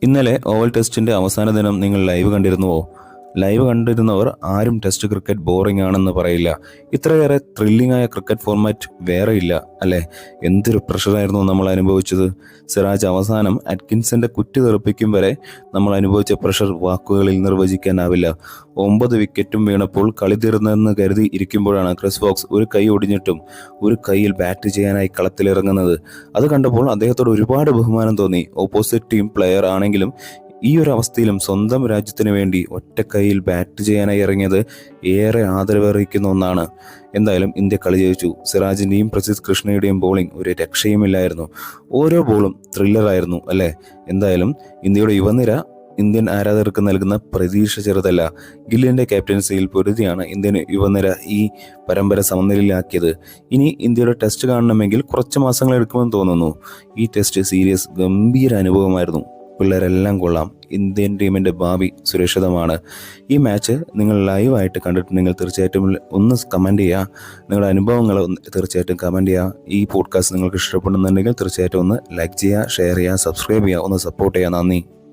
ഇന്നലെ ഓവൽ ടെസ്റ്റിന്റെ അവസാന ദിനം നിങ്ങൾ ലൈവ് കണ്ടിരുന്നുവോ? ലൈവ് കണ്ടിരുന്നവർ ആരും ടെസ്റ്റ് ക്രിക്കറ്റ് ബോറിംഗ് ആണെന്ന് പറയില്ല. ഇത്രയേറെ ത്രില്ലിംഗ് ആയ ക്രിക്കറ്റ് ഫോർമാറ്റ് വേറെ ഇല്ല അല്ലേ? എന്തൊരു പ്രഷറായിരുന്നു നമ്മൾ അനുഭവിച്ചത്. സിറാജ് അവസാനം അറ്റ്കിൻസന്റെ കുറ്റി തെറിപ്പിക്കും വരെ നമ്മൾ അനുഭവിച്ച പ്രഷർ വാക്കുകളിൽ നിർവചിക്കാനാവില്ല. 9 വിക്കറ്റും വീണപ്പോൾ കളി തീർന്നെന്ന് കരുതി ഇരിക്കുമ്പോഴാണ് ക്രിസ് വോക്സ് ഒരു കൈ ഒടിഞ്ഞിട്ടും ഒരു കൈയിൽ ബാറ്റ് ചെയ്യാനായി കളത്തിലിറങ്ങുന്നത്. അത് കണ്ടപ്പോൾ അദ്ദേഹത്തോട് ഒരുപാട് ബഹുമാനം തോന്നി. ഓപ്പോസിറ്റ് ടീം പ്ലെയർ ആണെങ്കിലും ഈ ഒരു അവസ്ഥയിലും സ്വന്തം രാജ്യത്തിന് വേണ്ടി ഒറ്റക്കൈയിൽ ബാറ്റ് ചെയ്യാനായി ഇറങ്ങിയത് ഏറെ ആദരവറിയിക്കുന്ന ഒന്നാണ്. എന്തായാലും ഇന്ത്യ കളി ജയിച്ചു. സിറാജിന്റെയും പ്രസിദ്ധ് കൃഷ്ണയുടെയും ബോളിംഗ് ഒരു രക്ഷയുമില്ലായിരുന്നു. ഓരോ ബോളും ത്രില്ലറായിരുന്നു അല്ലേ? എന്തായാലും ഇന്ത്യയുടെ യുവനിര ഇന്ത്യൻ ആരാധകർക്ക് നൽകുന്ന പ്രതീക്ഷ ചെറുതല്ല. ഗില്ലിന്റെ ക്യാപ്റ്റൻസിയിൽ പൊരുതിയാണ് ഇന്ത്യൻ യുവനിര ഈ പരമ്പര സമനിലയിലാക്കിയത്. ഇനി ഇന്ത്യയുടെ ടെസ്റ്റ് കാണണമെങ്കിൽ കുറച്ച് മാസങ്ങൾ എടുക്കുമെന്ന് തോന്നുന്നു. ഈ ടെസ്റ്റ് സീരീസ് ഗംഭീര അനുഭവമായിരുന്നു. പിള്ളേരെല്ലാം കൊള്ളാം. ഇന്ത്യൻ ടീമിൻ്റെ ഭാവി സുരക്ഷിതമാണ്. ഈ മാച്ച് നിങ്ങൾ ലൈവായിട്ട് കണ്ടിട്ടുണ്ടെങ്കിൽ തീർച്ചയായിട്ടും ഒന്ന് കമൻറ്റ് ചെയ്യുക. നിങ്ങളുടെ അനുഭവങ്ങൾ തീർച്ചയായിട്ടും കമൻറ്റ് ചെയ്യുക. ഈ പോഡ്കാസ്റ്റ് നിങ്ങൾക്ക് ഇഷ്ടപ്പെടുന്നുണ്ടെങ്കിൽ തീർച്ചയായിട്ടും ഒന്ന് ലൈക്ക് ചെയ്യുക, ഷെയർ ചെയ്യുക, സബ്സ്ക്രൈബ് ചെയ്യുക, ഒന്ന് സപ്പോർട്ട് ചെയ്യുക. നന്ദി.